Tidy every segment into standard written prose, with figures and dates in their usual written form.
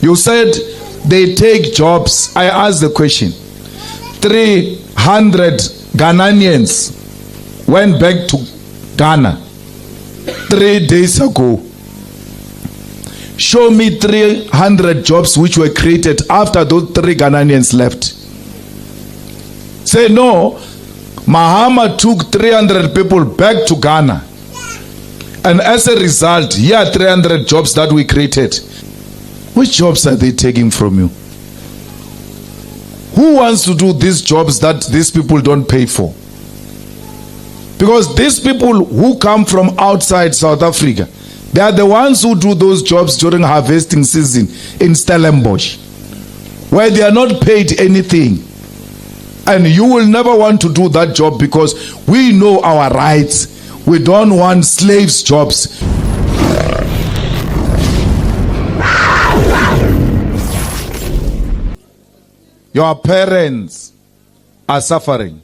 You said they take jobs. I asked the question. 300 Ghanaians went back to Ghana 3 days ago. Show me 300 jobs which were created after those 3 Ghanaians left. Say no, Mahama took 300 people back to Ghana. And as a result, here are 300 jobs that we created. Which jobs are they taking from you? Who wants to do these jobs that these people don't pay for? Because these people who come from outside South Africa, they are the ones who do those jobs during harvesting season in Stellenbosch, where they are not paid anything. And you will never want to do that job because we know our rights. We don't want slaves' jobs. Your parents are suffering.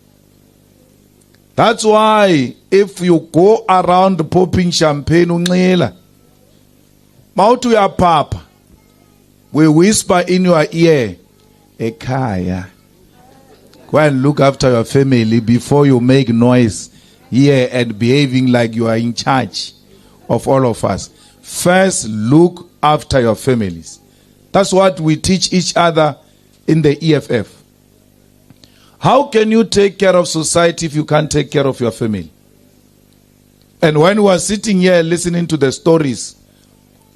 That's why if you go around popping champagne, mautu ya papa, we whisper in your ear, Ekaya. Go and look after your family before you make noise here and behaving like you are in charge of all of us. First, look after your families. That's what we teach each other in the EFF. How can you take care of society if you can't take care of your family? And when we are sitting here listening to the stories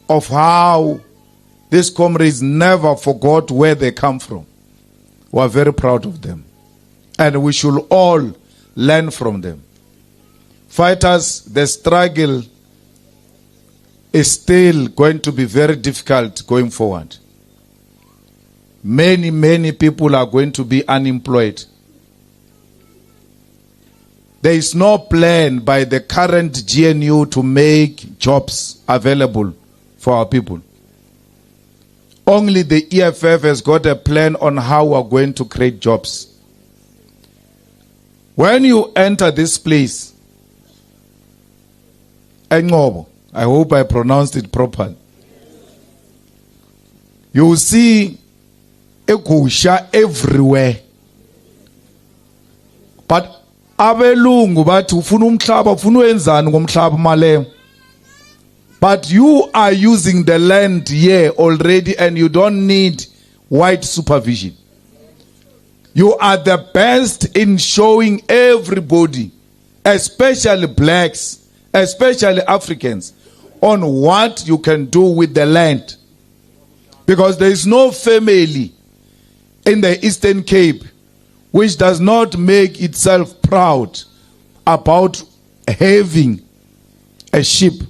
of how these comrades never forgot where they come from, we are very proud of them. And we should all learn from them. Fighters, the struggle is still going to be very difficult going forward. Many people are going to be unemployed. There is no plan by the current GNU to make jobs available for our people. Only the EFF has got a plan on how we are going to create jobs. When you enter this place, I hope I pronounced it properly, you will see ekusha everywhere. But abelungu bathi ufuna umhlaba ufuna wenzani ngomhlaba Malema. But you are using the land here already and you don't need white supervision. You are the best in showing everybody, especially blacks, especially Africans, on what you can do with the land. Because there is no family in the Eastern Cape which does not make itself proud about having a sheep.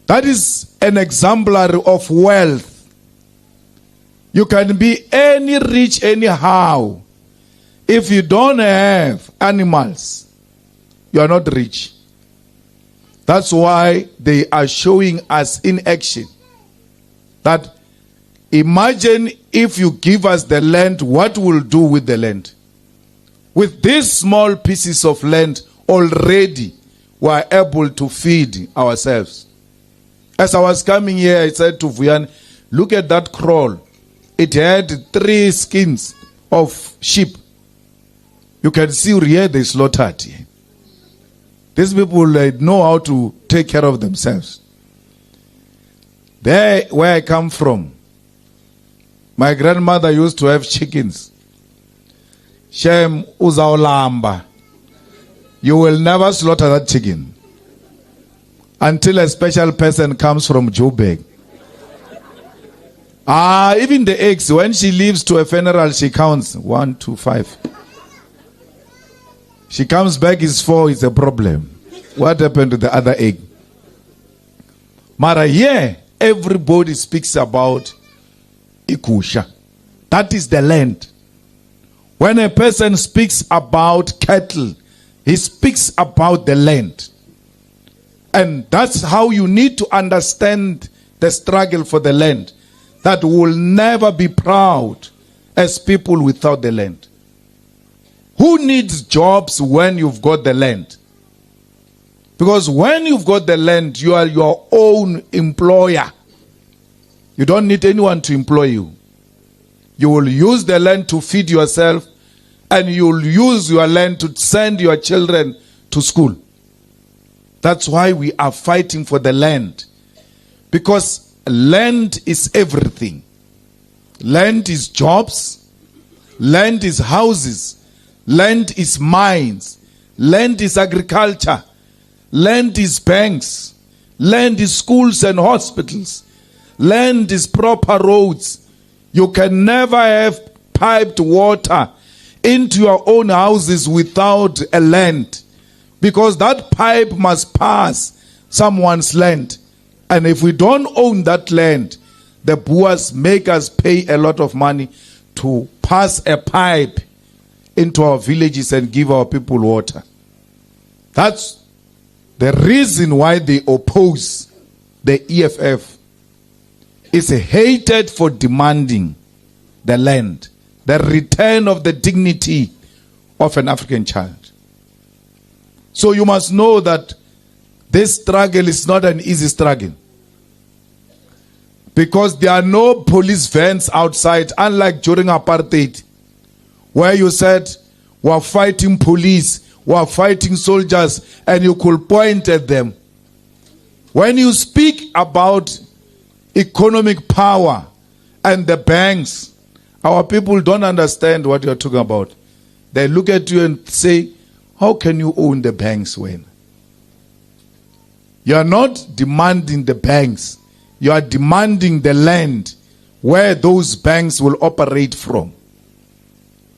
That is an exemplary of wealth. You can be any rich anyhow. If you don't have animals, you are not rich. That's why they are showing us in action that imagine if you give us the land, what we'll do with the land. With these small pieces of land, already we are able to feed ourselves. As I was coming here, I said to Vuyan, look at that kraal. It had 3 skins of sheep. You can see here they slaughtered. These people know how to take care of themselves. There, where I come from, my grandmother used to have chickens. Shem uzaolamba. You will never slaughter that chicken until a special person comes from Joburg. Even the eggs, when she leaves to a funeral, she counts 1, 2, 5. She comes back, is 4, is a problem. What happened to the other egg? Mara, here, everybody speaks about Ikusha. That is the land. When a person speaks about cattle, he speaks about the land. And that's how you need to understand the struggle for the land. That will never be proud as people without the land. Who needs jobs when you've got the land? Because when you've got the land, you are your own employer. You don't need anyone to employ you. You will use the land to feed yourself, and you will use your land to send your children to school. That's why we are fighting for the land. Because land is everything. Land is jobs. Land is houses. Land is mines. Land is agriculture. Land is banks. Land is schools and hospitals. Land is proper roads. You can never have piped water into your own houses without a land, because that pipe must pass someone's land. And if we don't own that land, the Boers make us pay a lot of money to pass a pipe into our villages and give our people water. That's the reason why they oppose the EFF. It's a hatred for demanding the land, the return of the dignity of an African child. So you must know that this struggle is not an easy struggle, because there are no police vans outside, unlike during apartheid, where you said we're fighting police, we're fighting soldiers, and you could point at them. When you speak about economic power and the banks, our people don't understand what you're talking about. They look at you and say, how can you own the banks when? You are not demanding the banks. You are demanding the land where those banks will operate from.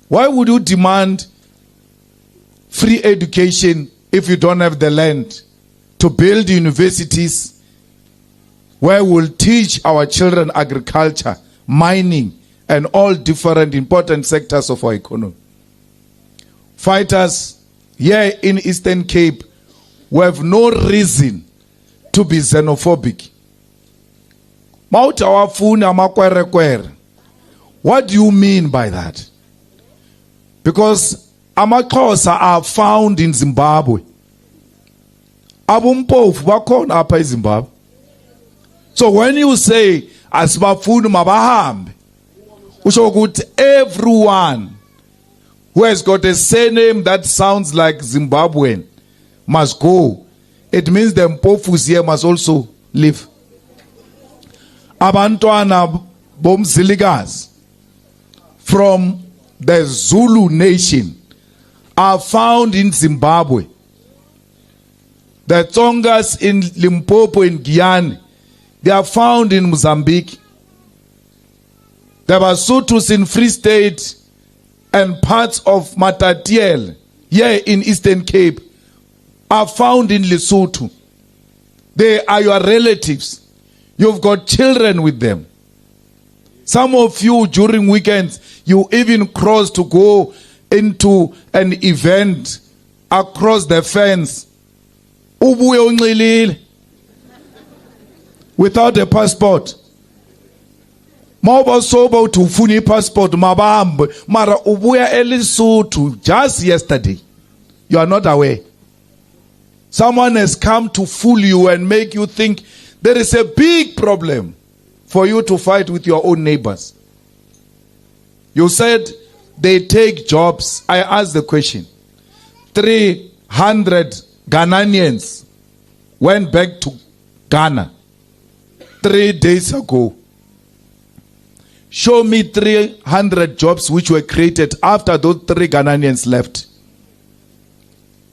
Why would you demand free education if you don't have the land to build universities where we'll teach our children agriculture, mining, and all different important sectors of our economy? Fighters here in Eastern Cape, we have no reason to be xenophobic. What do you mean by that? Because amaXhosa are found in Zimbabwe. Abumpofu bakhona apha eZimbabwe. So when you say asibafuni mabahambe, usho ukuthi everyone who has got a surname that sounds like Zimbabwean must go. It means the Mpofus here must also live. Abantwana bomzilikazi from the Zulu nation are found in Zimbabwe. The Tsongas in Limpopo and Guyana, they are found in Mozambique. The Basutus in Free State and parts of Matatiele here in Eastern Cape are found in Lesotho. They are your relatives. You've got children with them. Some of you during weekends, you even cross to go into an event across the fence. Ubuye unxilile without a passport. Mawuba soba uthi ufuna passport mabahambe, mara ubuya eLesotho just yesterday. You are not aware. Someone has come to fool you and make you think there is a big problem for you to fight with your own neighbors. You said they take jobs. I asked the question. 300 Ghanaians went back to Ghana 3 days ago. Show me 300 jobs which were created after those 3 Ghanaians left.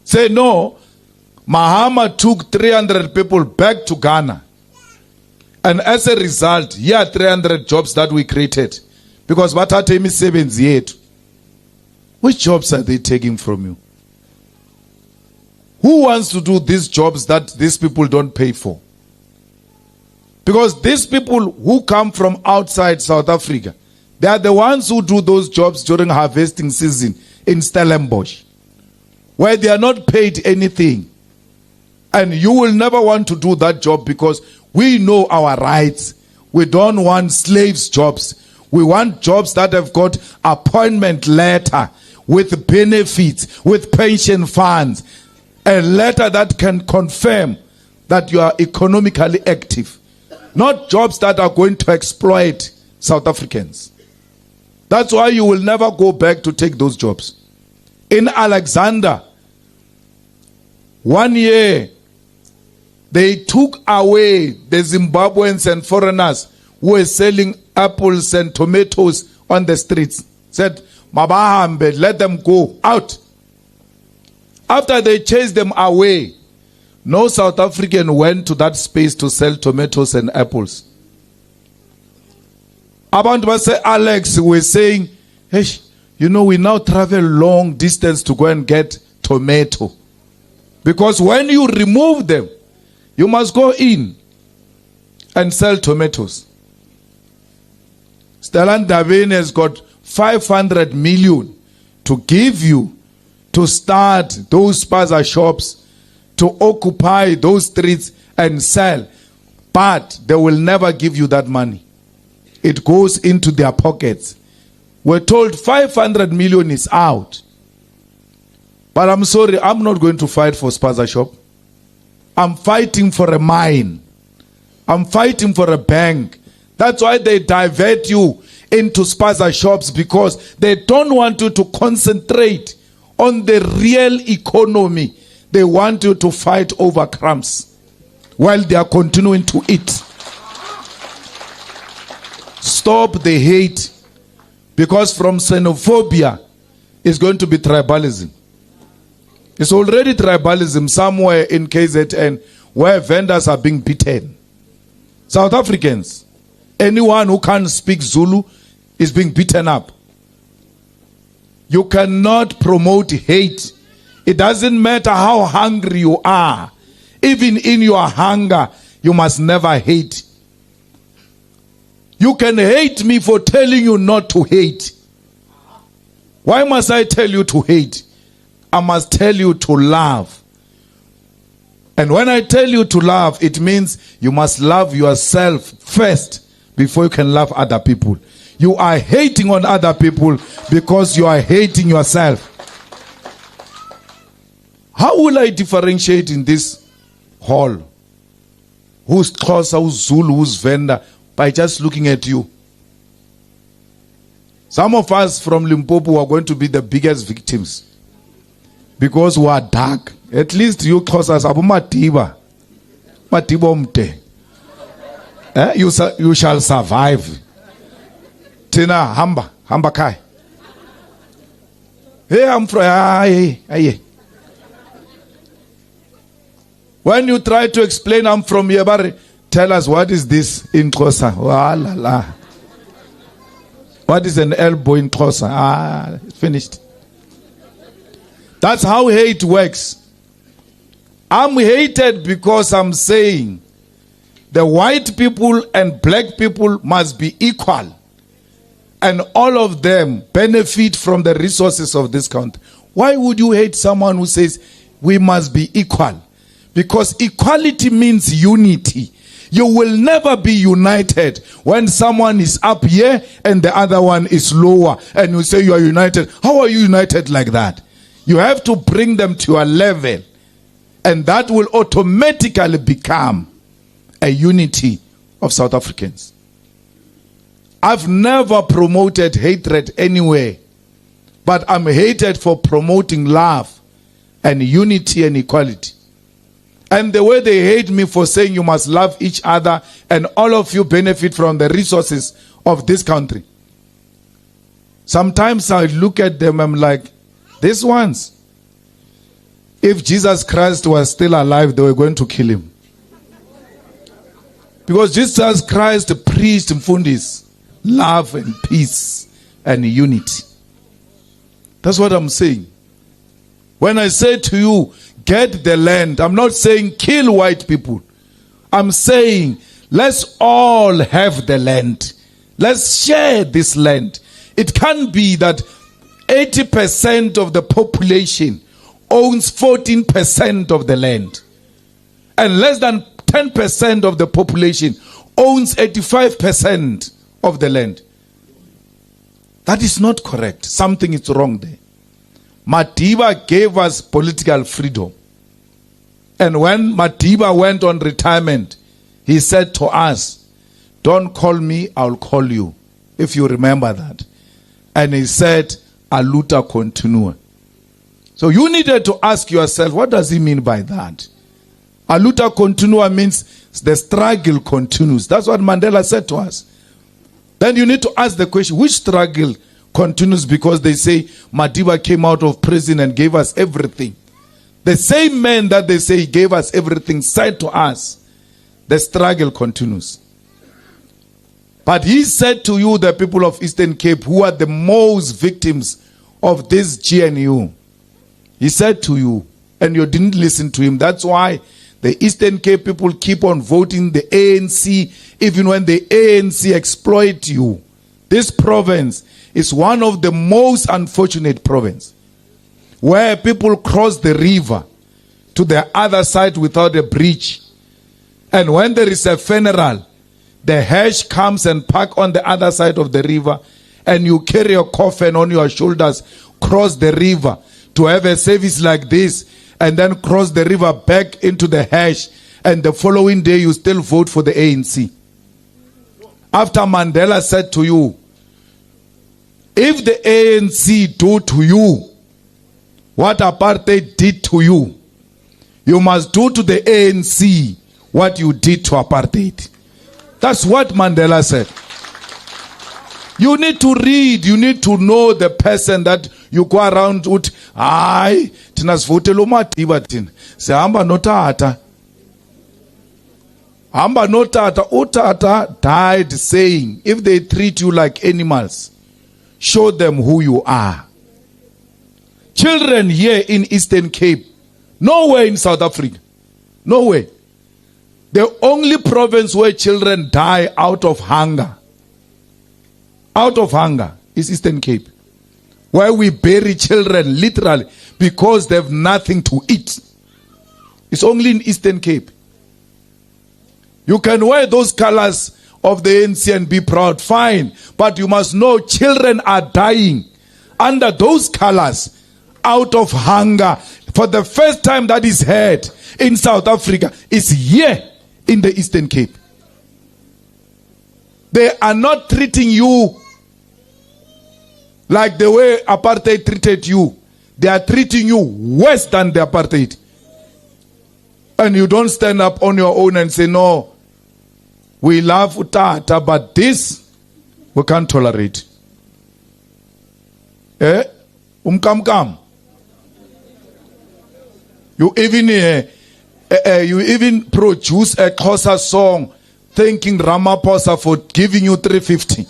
Say no, Mahama took 300 people back to Ghana. And as a result, here are 300 jobs that we created. Because bathathe imisebenzi yethu. Which jobs are they taking from you? Who wants to do these jobs that these people don't pay for? Because these people who come from outside South Africa, they are the ones who do those jobs during harvesting season in Stellenbosch, where they are not paid anything. And you will never want to do that job because we know our rights. We don't want slaves jobs. We want jobs that have got appointment letter with benefits, with pension funds, a letter that can confirm that you are economically active. Not jobs that are going to exploit South Africans. That's why you will never go back to take those jobs. In Alexander, 1 year, they took away the Zimbabweans and foreigners who were selling apples and tomatoes on the streets. Said, Mabahambe, let them go out. After they chased them away, no South African went to that space to sell tomatoes and apples. Abantu base Alex were saying, hey, you know, we now travel long distance to go and get tomato. Because when you remove them, you must go in and sell tomatoes. Stellan Davin has got 500 million to give you to start those Spaza shops, to occupy those streets and sell. But they will never give you that money. It goes into their pockets. We're told 500 million is out. But I'm sorry, I'm not going to fight for Spaza shop. I'm fighting for a mine. I'm fighting for a bank. That's why they divert you into Spaza shops, because they don't want you to concentrate on the real economy. They want you to fight over crumbs while they are continuing to eat. Stop the hate, because from xenophobia is going to be tribalism. It's already tribalism somewhere in KZN where vendors are being beaten. South Africans, anyone who can't speak Zulu is being beaten up. You cannot promote hate. It doesn't matter how hungry you are. Even in your hunger, you must never hate. You can hate me for telling you not to hate. Why must I tell you to hate? I must tell you to love. And when I tell you to love, it means you must love yourself first before you can love other people. You are hating on other people because you are hating yourself. How will I differentiate in this hall? Who's Xhosa, who's Zulu, who's Venda? By just looking at you. Some of us from Limpopo are going to be the biggest victims because we are dark. At least you Xhosa sabu matiba. Matiba umte. You shall survive. Tina hamba kai. Hey, I'm from hey. When you try to explain I'm from Yebari, tell us what is this in Xhosa. Oh, la, la. What is an elbow in Xhosa? It's finished. That's how hate works. I'm hated because I'm saying the white people and black people must be equal. And all of them benefit from the resources of this country. Why would you hate someone who says we must be equal? Because equality means unity. You will never be united when someone is up here and the other one is lower and you say you are united. How are you united like that? You have to bring them to a level, and that will automatically become a unity of South Africans. I've never promoted hatred anywhere, but I'm hated for promoting love and unity and equality. And the way they hate me for saying you must love each other and all of you benefit from the resources of this country. Sometimes I look at them, I'm like, these ones, if Jesus Christ was still alive, they were going to kill him. Because Jesus Christ preached mfundis, love and peace and unity. That's what I'm saying. When I say to you, get the land, I'm not saying kill white people. I'm saying let's all have the land. Let's share this land. It can't be that 80% of the population owns 14% of the land, and less than 10% of the population owns 85% of the land. That is not correct. Something is wrong there. Madiba gave us political freedom. And when Madiba went on retirement, he said to us, don't call me, I'll call you. If you remember that. And he said, a luta continua. So you needed to ask yourself, what does he mean by that? A luta continua means the struggle continues. That's what Mandela said to us. Then you need to ask the question, which struggle continues? Because they say Madiba came out of prison and gave us everything. The same man that they say gave us everything said to us, the struggle continues. But he said to you, the people of Eastern Cape, who are the most victims of this GNU, he said to you, and you didn't listen to him. That's why the Eastern Cape people keep on voting the ANC, even when the ANC exploit you. This province is one of the most unfortunate provinces, where people cross the river to the other side without a bridge. And when there is a funeral, the hash comes and park on the other side of the river, and you carry a coffin on your shoulders, cross the river to have a service like this, and then cross the river back into the hash, and the following day you still vote for the ANC. After Mandela said to you, if the ANC do to you what apartheid did to you, you must do to the ANC what you did to apartheid. That's what Mandela said. You need to read, you need to know the person that you go around with. Aye, tina sivotela uMadiba tina. Sihamba notata. Hamba notata. Utata died saying, if they treat you like animals, show them who you are. Children here in Eastern Cape, nowhere in South Africa, nowhere. The only province where children die out of hunger is Eastern Cape, where we bury children literally because they have nothing to eat. It's only in Eastern Cape. You can wear those colors of the ANC and be proud, fine, but you must know children are dying under those colors out of hunger. For the first time that is heard in South Africa is here in the Eastern Cape. They are not treating you like the way apartheid treated you. They are treating you worse than the apartheid. And you don't stand up on your own and say, no, we love Utata, but this we can't tolerate. You even produce a Xhosa song thanking Ramaphosa for giving you 350.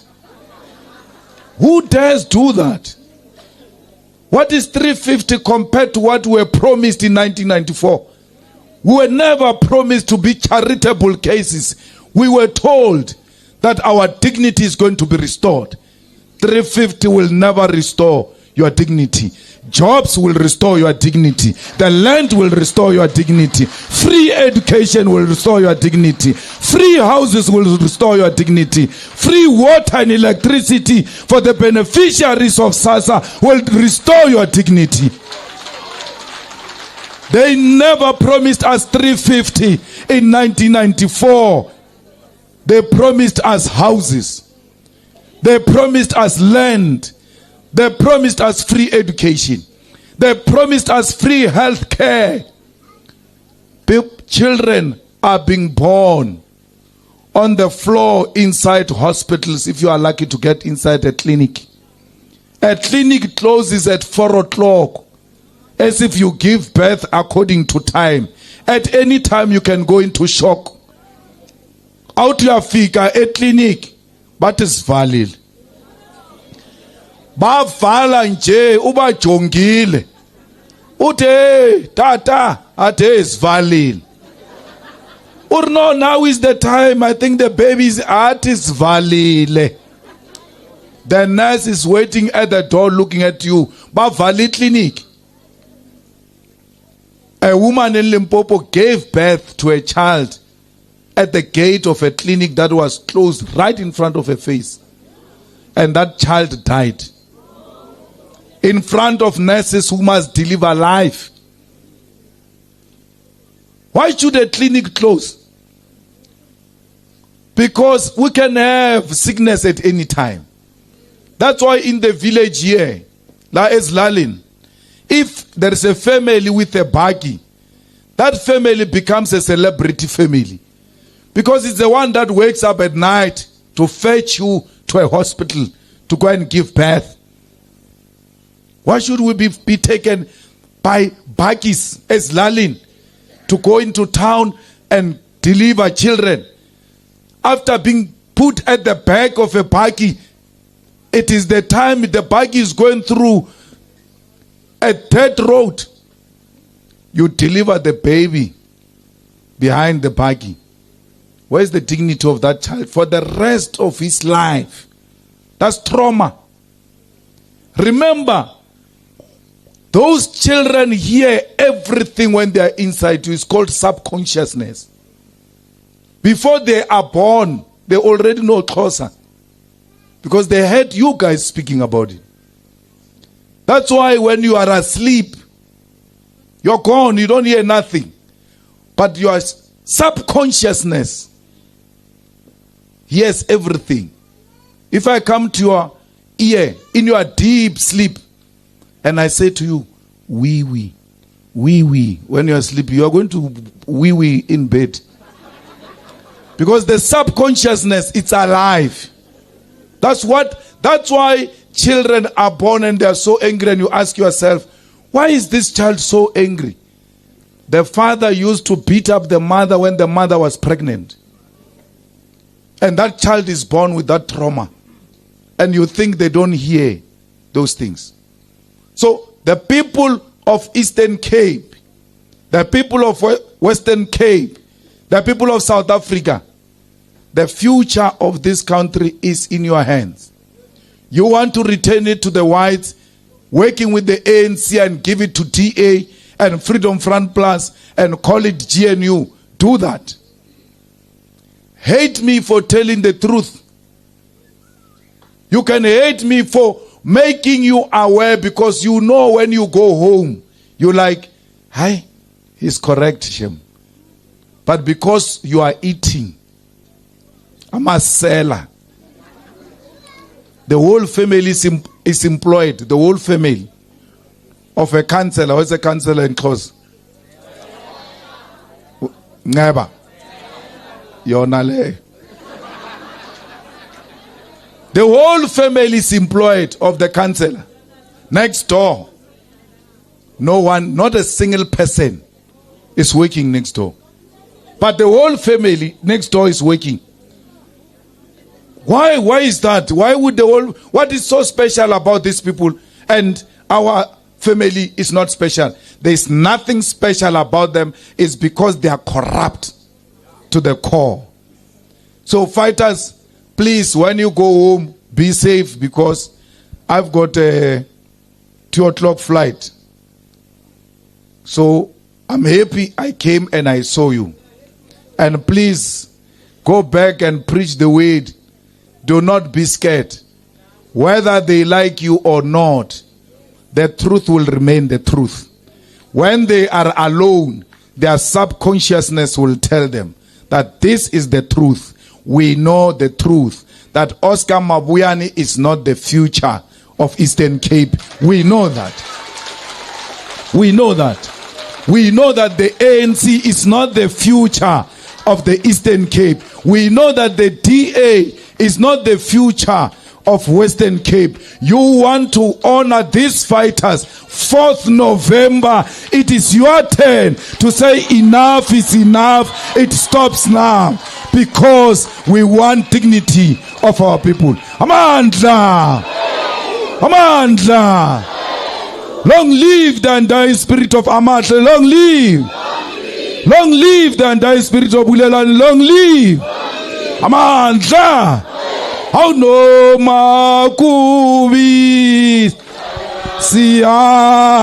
Who dares do that? What is 350 compared to what we were promised in 1994? We were never promised to be charitable cases. We were told that our dignity is going to be restored. 350 will never restore your dignity. Jobs will restore your dignity. The land will restore your dignity. Free education will restore your dignity. Free houses will restore your dignity. Free water and electricity for the beneficiaries of SASA will restore your dignity. They never promised us 350 in 1994. They promised us houses. They promised us land. They promised us free education. They promised us free health care. Children are being born on the floor inside hospitals if you are lucky to get inside a clinic. A clinic closes at 4 o'clock as if you give birth according to time. At any time you can go into shock. Out your fika a clinic, but it's valid. Bavala nje ubajongile uthe tata athe isivalile urno. Now is the time. I think the baby's heart is valile. The nurse is waiting at the door looking at you. Bavali clinic. A woman in Limpopo gave birth to a child at the gate of a clinic that was closed right in front of her face, and that child died in front of nurses who must deliver life. Why should a clinic close? Because we can have sickness at any time. That's why in the village here, like Lalin, if there is a family with a buggy, that family becomes a celebrity family. Because it's the one that wakes up at night to fetch you to a hospital to go and give birth. Why should we be taken by buggies as Lalin to go into town and deliver children? After being put at the back of a buggy, it is the time the buggy is going through a dirt road. You deliver the baby behind the buggy. Where's the dignity of that child for the rest of his life? That's trauma. Remember, those children hear everything when they are inside you. It's called subconsciousness. Before they are born, they already know Xhosa. Because they heard you guys speaking about it. That's why when you are asleep, you're gone, you don't hear nothing. But your subconsciousness hears everything. If I come to your ear in your deep sleep and I say to you, wee wee, when you are asleep, you are going to wee wee in bed. Because the subconsciousness, it's alive. That's why children are born and they are so angry, and you ask yourself, why is this child so angry? The father used to beat up the mother when the mother was pregnant. And that child is born with that trauma. And you think they don't hear those things. So the people of Eastern Cape, the people of Western Cape, the people of South Africa, the future of this country is in your hands. You want to return it to the whites, working with the ANC and give it to DA and Freedom Front Plus and call it GNU. Do that. Hate me for telling the truth. You can hate me for making you aware, because you know when you go home, you're like, hi, he's correct, Shem. But because you are eating, I'm a seller. The whole family is employed. The whole family of a councillor. What's a councillor in Xhosa? Never. Yonale. The whole family is employed of the councillor. Next door, no one, not a single person is working next door. But the whole family next door is working. Why is that? Why would the whole, what is so special about these people and our family is not special? There's nothing special about them. It's because they are corrupt to the core. So fighters, please, when you go home, be safe, because I've got a 2:00 flight. So I'm happy I came and I saw you. And please go back and preach the word. Do not be scared. Whether they like you or not, the truth will remain the truth. When they are alone, their subconsciousness will tell them that this is the truth. We know the truth, that Oscar Mabuyane is not the future of Eastern Cape. We know that. We know that. We know that the ANC is not the future of the Eastern Cape. We know that the DA is not the future of Western Cape. You want to honor these fighters. 4th November, it is your turn to say enough is enough. It stops now, because we want dignity of our people. Amandla! Amandla! Long live the undying spirit of Amatle. Long live! Long live the undying spirit of Bulelani. Long live! Amandla! How no makubi siyayas